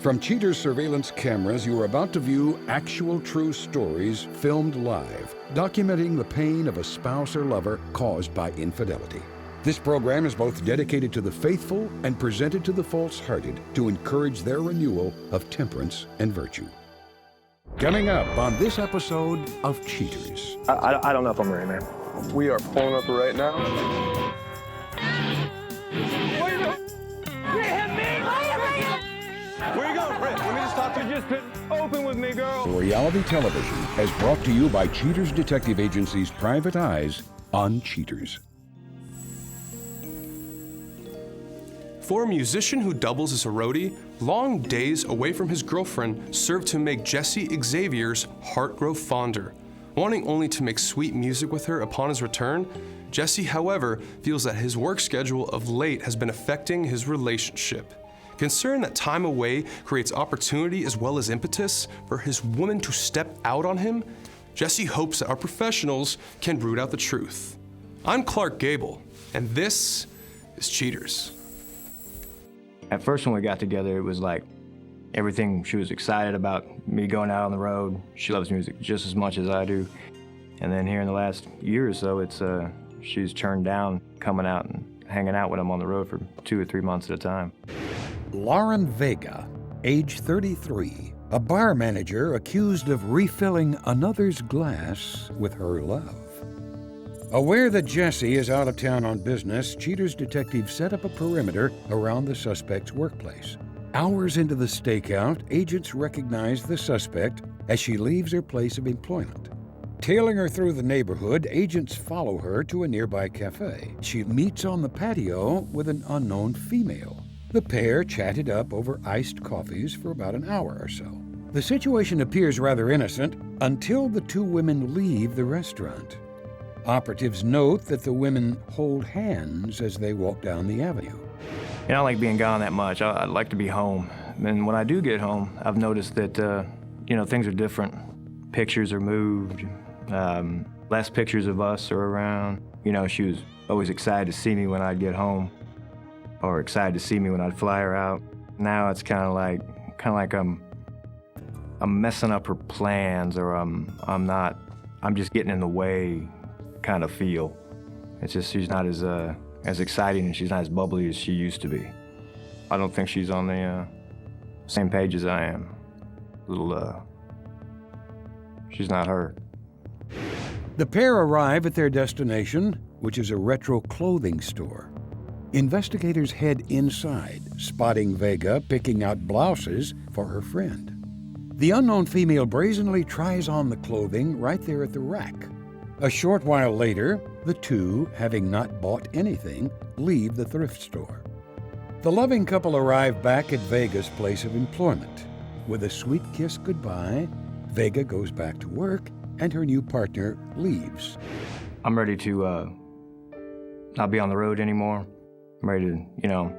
From Cheater's surveillance cameras, you are about to view actual true stories filmed live, documenting the pain of a spouse or lover caused by infidelity. This program is both dedicated to the faithful and presented to the false-hearted to encourage their renewal of temperance and virtue. Coming up on this episode of Cheaters. I don't know if I'm ready, man. We are pulling up right now. Where you going, Britt? Let me just talk to you. Just open with me, girl. Reality television is brought to you by Cheaters Detective Agency's Private Eyes on Cheaters. For a musician who doubles as a roadie, long days away from his girlfriend served to make Jessie Xavier's heart grow fonder. Wanting only to make sweet music with her upon his return, Jessie, however, feels that his work schedule of late has been affecting his relationship. Concerned that time away creates opportunity as well as impetus for his woman to step out on him, Jessie hopes that our professionals can root out the truth. I'm Clark Gable, and this is Cheaters. At first when we got together, it was like everything. She was excited about me going out on the road. She loves music just as much as I do. And then here in the last year or so, she's turned down coming out and hanging out with him on the road for 2 or 3 months at a time. Lauren Vega, age 33, a bar manager accused of refilling another's glass with her love. Aware that Jessie is out of town on business, Cheaters detectives set up a perimeter around the suspect's workplace. Hours into the stakeout, agents recognize the suspect as she leaves her place of employment. Tailing her through the neighborhood, agents follow her to a nearby cafe. She meets on the patio with an unknown female. The pair chatted up over iced coffees for about an hour or so. The situation appears rather innocent until the two women leave the restaurant. Operatives note that the women hold hands as they walk down the avenue. I don't like being gone that much. I'd like to be home. And when I do get home, I've noticed that, things are different. Pictures are moved. Less pictures of us are around. She was always excited to see me when I'd get home, or excited to see me when I'd fly her out. Now it's kind of like I'm messing up her plans, or I'm just getting in the way kind of feel. It's just she's not as exciting, and she's not as bubbly as she used to be. I don't think she's on the same page as I am. She's not her. The pair arrive at their destination, which is a retro clothing store. Investigators head inside, spotting Vega picking out blouses for her friend. The unknown female brazenly tries on the clothing right there at the rack. A short while later, the two, having not bought anything, leave the thrift store. The loving couple arrive back at Vega's place of employment. With a sweet kiss goodbye, Vega goes back to work, and her new partner leaves. I'm ready to not be on the road anymore. I'm ready to,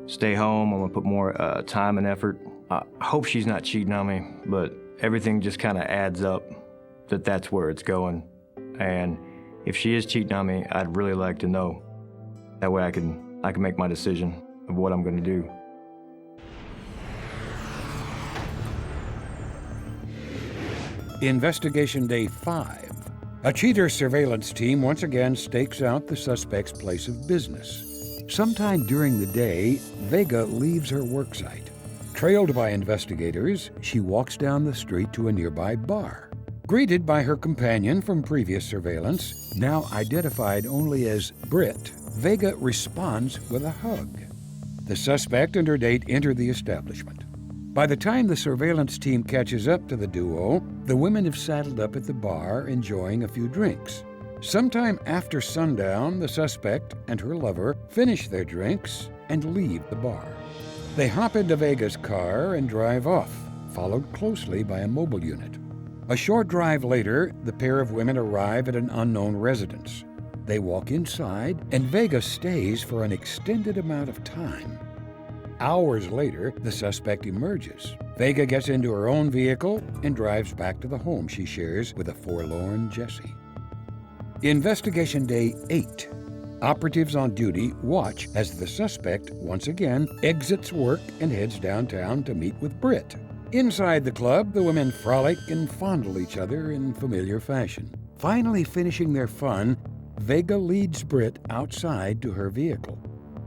stay home. I'm gonna put more time and effort. I hope she's not cheating on me, but everything just kind of adds up that that's where it's going. And if she is cheating on me, I'd really like to know. That way I can make my decision of what I'm gonna do. Investigation Day 5. A cheater surveillance team once again stakes out the suspect's place of business. Sometime during the day, Vega leaves her worksite. Trailed by investigators, she walks down the street to a nearby bar. Greeted by her companion from previous surveillance, now identified only as Britt, Vega responds with a hug. The suspect and her date enter the establishment. By the time the surveillance team catches up to the duo, the women have saddled up at the bar enjoying a few drinks. Sometime after sundown, the suspect and her lover finish their drinks and leave the bar. They hop into Vega's car and drive off, followed closely by a mobile unit. A short drive later, the pair of women arrive at an unknown residence. They walk inside, and Vega stays for an extended amount of time. Hours later, the suspect emerges. Vega gets into her own vehicle and drives back to the home she shares with a forlorn Jessie. Investigation Day 8. Operatives on duty watch as the suspect once again exits work and heads downtown to meet with Britt. Inside the club, the women frolic and fondle each other in familiar fashion. Finally finishing their fun, Vega leads Britt outside to her vehicle.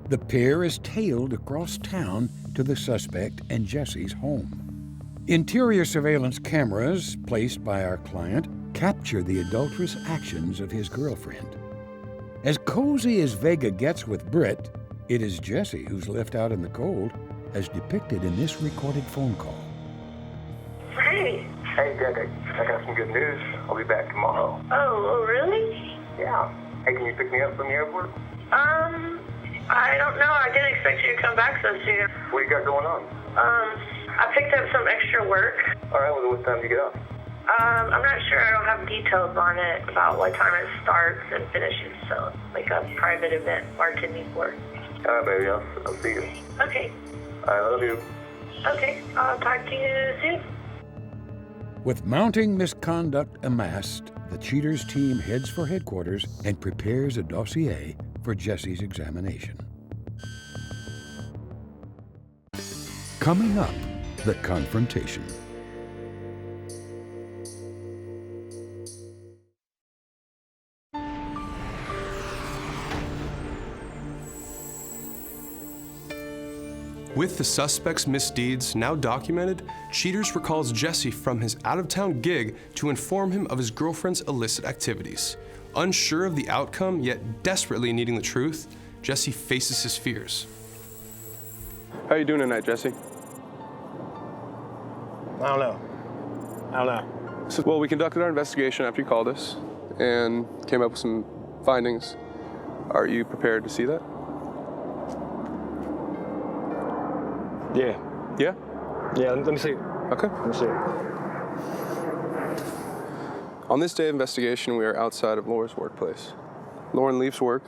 The pair is tailed across town to the suspect and Jessie's home. Interior surveillance cameras placed by our client capture the adulterous actions of his girlfriend. As cozy as Vega gets with Britt, it is Jessie who's left out in the cold, as depicted in this recorded phone call. Hey. Hey, Greg, I got some good news. I'll be back tomorrow. Oh, really? Yeah. Hey, can you pick me up from the airport? I don't know. I didn't expect you to come back so soon. What you got going on? I picked up some extra work. All right, well, what time do you get up? I'm not sure. I don't have details on it about what time it starts and finishes. So, like a private event bartending for. All right, baby, I'll see you. Okay. I love you. Okay. I'll talk to you soon. With mounting misconduct amassed, the cheaters team heads for headquarters and prepares a dossier for Jessie's examination. Coming up, the confrontation. With the suspect's misdeeds now documented, Cheaters recalls Jesse from his out-of-town gig to inform him of his girlfriend's illicit activities. Unsure of the outcome, yet desperately needing the truth, Jesse faces his fears. How you doing tonight, Jesse? I don't know. So, well, we conducted our investigation after you called us and came up with some findings. Are you prepared to see that? Yeah. Yeah? Yeah, let me see it. Okay. Let me see it. On this day of investigation, we are outside of Laura's workplace. Lauren leaves work.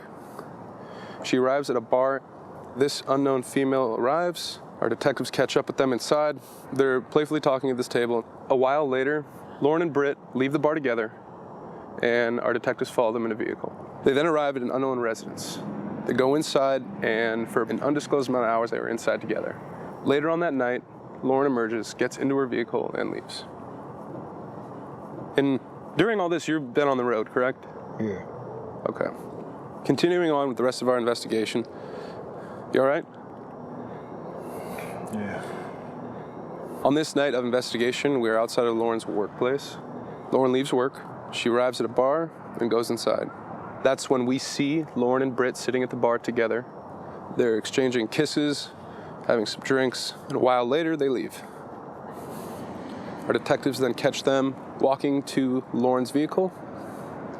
She arrives at a bar. This unknown female arrives. Our detectives catch up with them inside. They're playfully talking at this table. A while later, Lauren and Britt leave the bar together, and our detectives follow them in a vehicle. They then arrive at an unknown residence. They go inside, and for an undisclosed amount of hours, they were inside together. Later on that night, Lauren emerges, gets into her vehicle, and leaves. And during all this, you've been on the road, correct? Yeah. Okay. Continuing on with the rest of our investigation. You all right? Yeah. On this night of investigation, we are outside of Lauren's workplace. Lauren leaves work. She arrives at a bar and goes inside. That's when we see Lauren and Britt sitting at the bar together. They're exchanging kisses, having some drinks, and a while later, they leave. Our detectives then catch them walking to Lauren's vehicle.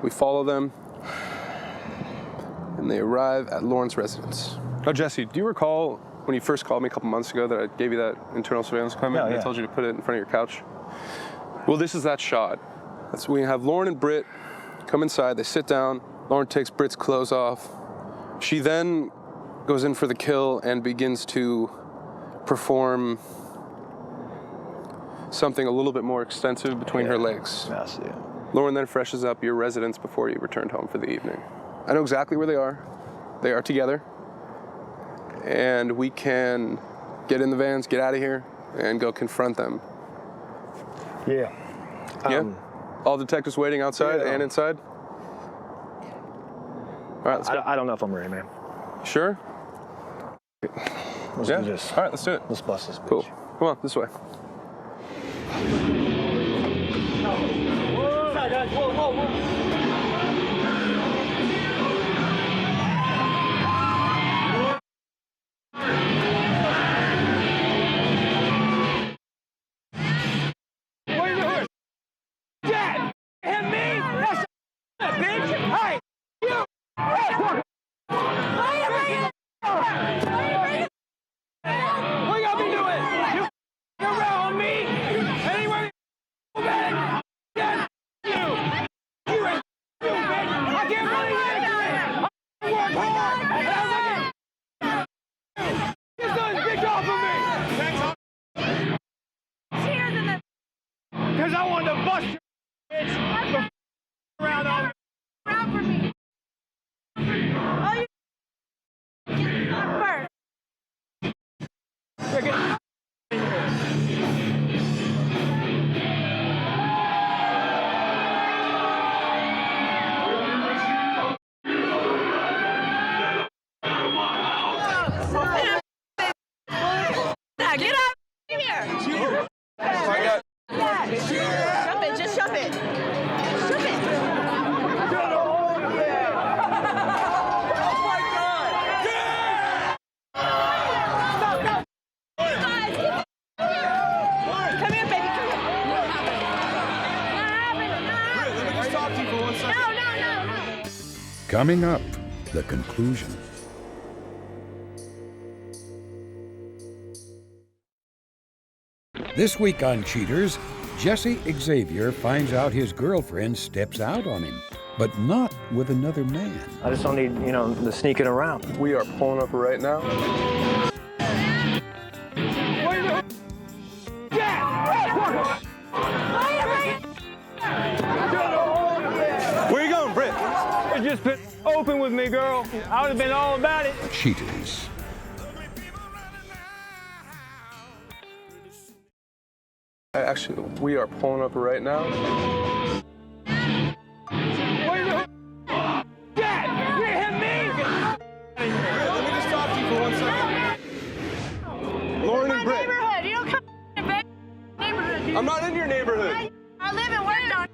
We follow them, and they arrive at Lauren's residence. Oh, Jesse, do you recall when you first called me a couple months ago that I gave you that internal surveillance equipment and I told you to put it in front of your couch? Well, this is that shot. That's when we have Lauren and Britt come inside, they sit down, Lauren takes Britt's clothes off. She then goes in for the kill and begins to perform something a little bit more extensive between her legs. I see it. Lauren then freshes up your residence before you returned home for the evening. I know exactly where they are. They are together. And we can get in the vans, get out of here, and go confront them. Yeah. Yeah? All detectives waiting outside and inside? All right, let's go. I don't know if I'm ready, man. Sure? Let's do this. All right, let's do it. Let's bust this bitch. Cool. Come on, this way. Because I wanted to bust your bitch around for me. Oh, you Coming up, the conclusion. This week on Cheaters, Jessie Xavier finds out his girlfriend steps out on him, but not with another man. I just don't need, the sneaking around. We are pulling up right now. Where you going, Britt? You just been open with me, girl. I would have been all about it. Cheaters. Actually, we are pulling up right now. Where you going? Dad, you hit me! Let me just talk to you for 1 second. Lauren and Britt. Neighborhood. You don't come in the neighborhood. I'm not in your neighborhood. I live and work down.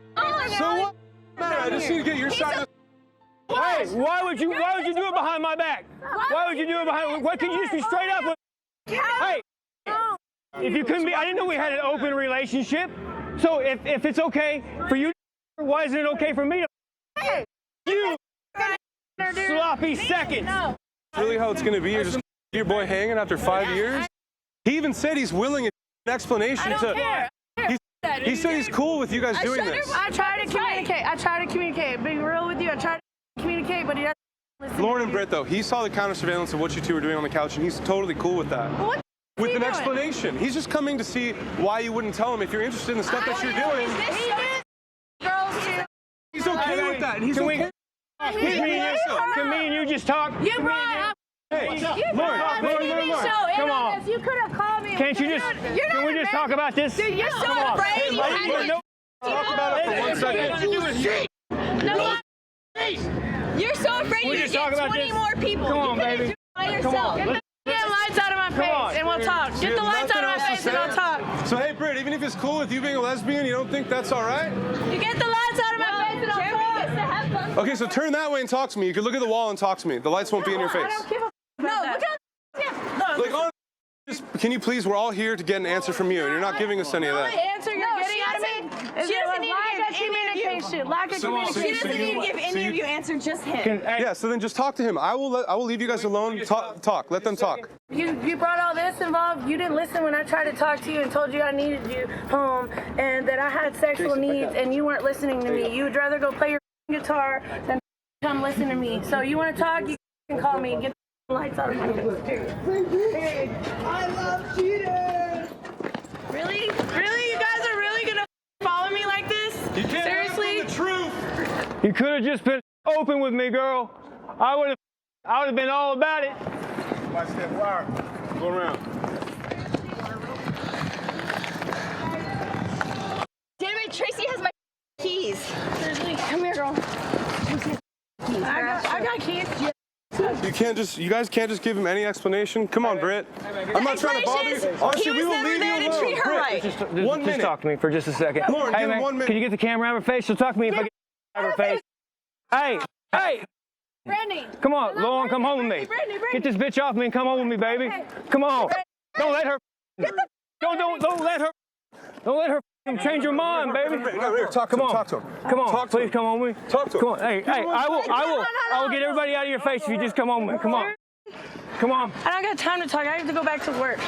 So what? Man, I just need to get your side of the... Hey, why would you do it behind my back? Why would you do it behind? Why couldn't you just be straight up with? Hey, if you couldn't be, I didn't know we had an open relationship. So if it's okay for you, why isn't it okay for me to? Hey, You sloppy second. No. Really how it's going to be? You're just your boy hanging after 5 years? He even said he's willing an explanation I don't care. He said he's cool with you guys doing this. I try to communicate. Being real with you, I try to communicate, but he doesn't listen. Lauren and Britt, though, he saw the counter surveillance of what you two were doing on the couch, and he's totally cool with that. What With are you an doing? explanation. He's just coming to see why you wouldn't tell him if you're interested in the stuff that you're doing. Girls too. He's okay with that, and he's Can we- okay. Can me and you just talk? You brought up. Hey, Lauren, come on. You could have called me. Can't you just? Can we just talk about this? Dude, you're so Come on. afraid. You had to. Talk about it for 1 second. No. You're so afraid We you're just gonna talk get about 20 this. more people. Come on, You could've baby. do it by Come yourself. on. Get the lights out of my face on. and we'll talk. Get the lights out of my face and I'll talk. So, hey, Britt, even if it's cool with you being a lesbian, you don't think that's all right? You get the lights out of my face and I'll talk. Gets to have fun. Okay, so turn that way and talk to me. You can look at the wall and talk to me. The lights won't be in your I face. don't give a no, look how. Like, can you please? We're all here to get an answer from you, and you're not giving us any of The that. answer you're getting out of me is she doesn't need to lack give of communication. Lack of She communication. doesn't need to give any of you answer, just him. Yeah, so then just talk to him. I will leave you guys alone. Talk. Let them talk. You brought all this involved. You didn't listen when I tried to talk to you and told you I needed you home and that I had sexual needs and you weren't listening to me. You would rather go play your guitar than come listen to me. So you want to talk, you can call me and get the lights out of my face. Period. I love cheaters. Really? Really? You guys are really going to follow me like this? Seriously? The truth. You could have just been open with me, girl. I would have been all about it. Watch that wire. Go around. Damn it, Tracy has my keys. Seriously? Come here, girl. I got keys. You guys can't just give him any explanation. Come on, Britt. I'm not trying to bother you. Honestly, we will leave you alone. Treat her right. Just 1 minute. talk to me for just a second. Lauren, Hey, give him man, 1 minute. can you get the camera out of her face? She'll talk to me if I get out of her face. Hey, Brandy. come on, Lauren, come home with me. Brandy. Get this bitch off me and come home with me, baby. Come on. Don't let her. Don't let her. Don't let her change your mind, baby. No, here, talk to him. Talk to him. Come on, Talk to please him. come on with me. Talk to him. Come on, hey, I will get everybody out of your face if you just come on with me. Come on. Come on. I don't got time to talk. I have to go back to work.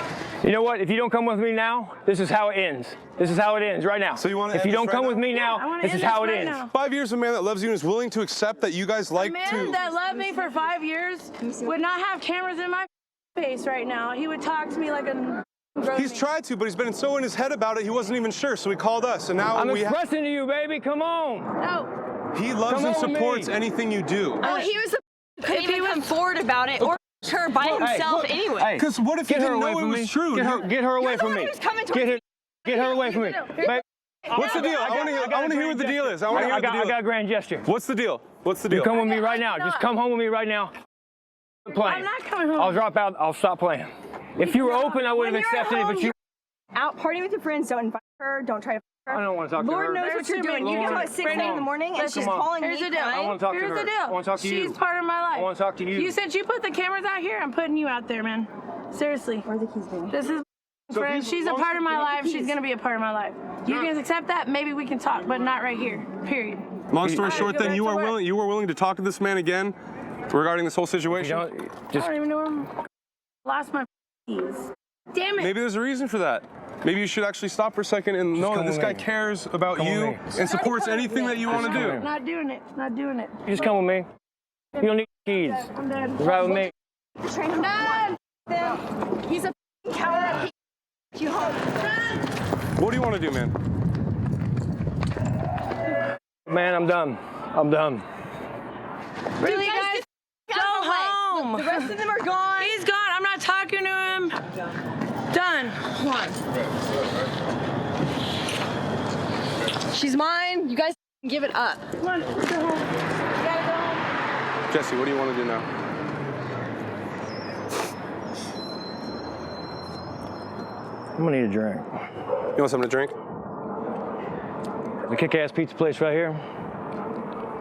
You know what? If you don't come with me now, this is how it ends. This is how it ends right now. So you want to If end you don't this come right with now? me I now, wanna this end is how this it right ends. now. 5 years, a man that loves you and is willing to accept that you guys like A man to. that loved me for 5 years would not have cameras in my face right now. He would talk to me like a. He's tried to, but he's been so in his head about it, he wasn't even sure. So he called us, and now I'm we have. expressing to you, baby. Come on. No. He loves Come and on with supports me. anything you do. Well, he was couldn't even come forward about it or her by himself anyway. Hey, Because what if you get her didn't away know it from was me. true? Get her away You're the from one me. who's coming towards Get her away from me. Babe, What's the deal? I want to hear what the deal is. I want to hear what the I deal got a is. grand gesture. What's the deal? What's the You deal? come with me right now. Just come home with me right now. Playing. I'm not coming home. I'll drop out. I'll stop playing. If you were open, I would have When you're at accepted it, but home, you. Out partying with your friends, don't invite her, don't try to I don't want to talk to her. Lord knows what you're doing. You get home at 6 Come a.m. in on. the morning and she's Come on. calling Here's me the deal. crying. I want to talk to Here's her. the deal. I want to talk to you. She's part of my life. I want to talk to you. You said you put the cameras out here. I'm putting you out there, man. Seriously. Where are the keys, baby? This is friend. She's a part of my life. She's gonna be a part of my life. You can accept that. Maybe we can talk, but not right here. Period. Long story short, then you were willing to talk to this man again regarding this whole situation? I don't even know him. Lost my keys. Damn it. Maybe there's a reason for that. Maybe you should actually stop for a second and know that this guy cares about you and supports anything that you want to do. Not doing it. Not doing it. You just come with me. You don't need keys. I'm done. Ride with me. I'm done. He's a coward. You home. What do you want to do, man? Man, I'm done. I'm done. Really, guys? Go home. The rest of them are gone. He's gone. I'm not talking to him. Done. Come on. She's mine. You guys give it up. Come on. Let's go home. You gotta go home. Jesse, what do you want to do now? I'm gonna need a drink. You want something to drink? The kick-ass pizza place right here.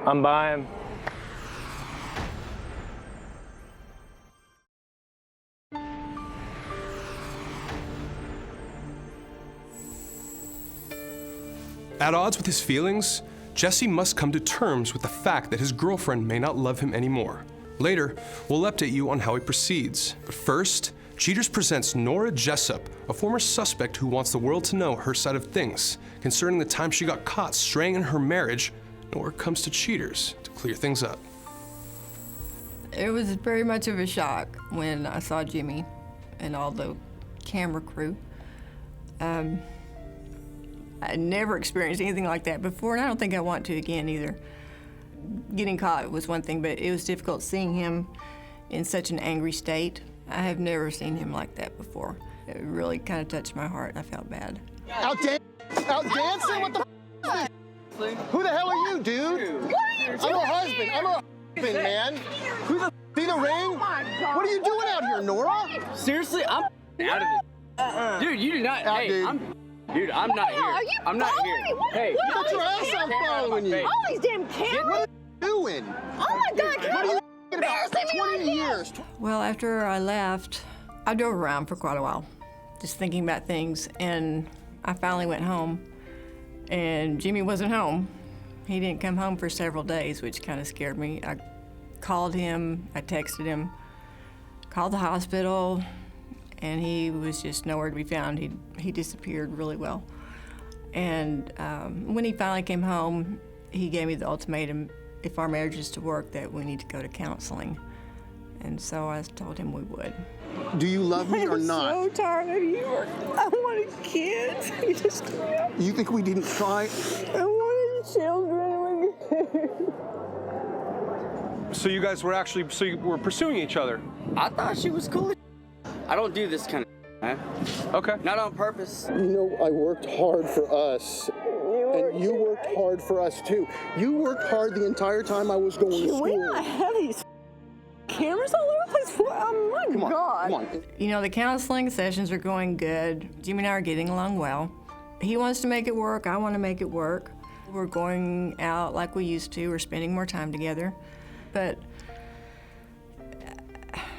I'm buying. At odds with his feelings, Jesse must come to terms with the fact that his girlfriend may not love him anymore. Later, we'll update you on how he proceeds. But first, Cheaters presents Nora Jessup, a former suspect who wants the world to know her side of things concerning the time she got caught straying in her marriage. Nora comes to Cheaters to clear things up. It was very much of a shock when I saw Jimmy and all the camera crew. I never experienced anything like that before, and I don't think I want to again either. Getting caught was one thing, but it was difficult seeing him in such an angry state. I have never seen him like that before. It really kind of touched my heart. I felt bad. Out dancing? What the f? Who the hell are you, dude? I'm her husband. I'm her husband, man. Who the f? See the ring? What are you doing out here, Nora? Seriously, I'm out of it. Dude, you do not. Hey, dude. Dude, I'm not here. Are you I'm not here. Hey, You got your ass out following you. All these damn cameras. What are you doing? Oh my God, What are you about? 20 years. Well, after I left, I drove around for quite a while, just thinking about things, and I finally went home, and Jimmy wasn't home. He didn't come home for several days, which kind of scared me. I called him, I texted him, called the hospital, and he was just nowhere to be found. He disappeared really well. And when he finally came home, he gave me the ultimatum, if our marriage is to work, that we need to go to counseling. And so I told him we would. Do you love me or not? I'm so tired of you. I wanted kids. You think we didn't try? I wanted children. So you guys were you were pursuing each other? I thought she was cool. I don't do this kind of man. Okay. Not on purpose. You know, I worked hard for us. And you worked hard for us, too. You worked hard the entire time I was going to school. We not have these cameras all over the place. Oh, my God. Come on. You know, the counseling sessions are going good. Jimmy and I are getting along well. He wants to make it work. I want to make it work. We're going out like we used to. We're spending more time together. But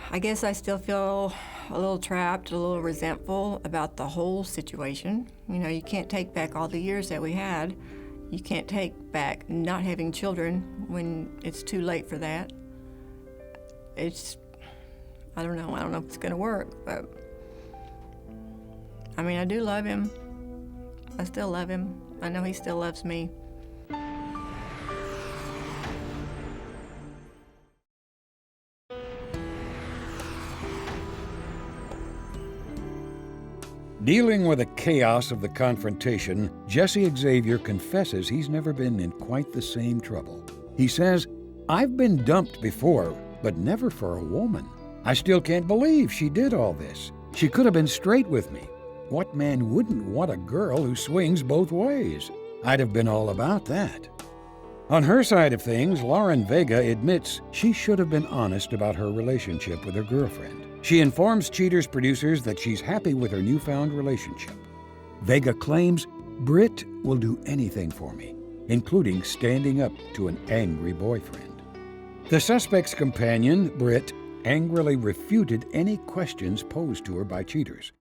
I guess I still feel a little trapped, a little resentful about the whole situation. You know, you can't take back all the years that we had. You can't take back not having children when it's too late for that. I don't know if it's gonna work, but I mean, I do love him. I still love him. I know he still loves me. Dealing with the chaos of the confrontation, Jessie Xavier confesses he's never been in quite the same trouble. He says, "I've been dumped before, but never for a woman. I still can't believe she did all this. She could have been straight with me. What man wouldn't want a girl who swings both ways? I'd have been all about that." On her side of things, Lauren Vega admits she should have been honest about her relationship with her girlfriend. She informs Cheaters producers that she's happy with her newfound relationship. Vega claims, "Britt will do anything for me, including standing up to an angry boyfriend." The suspect's companion, Britt, angrily refuted any questions posed to her by Cheaters.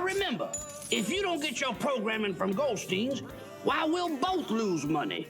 remember, if you don't get your programming from Goldstein's, why, we'll both lose money.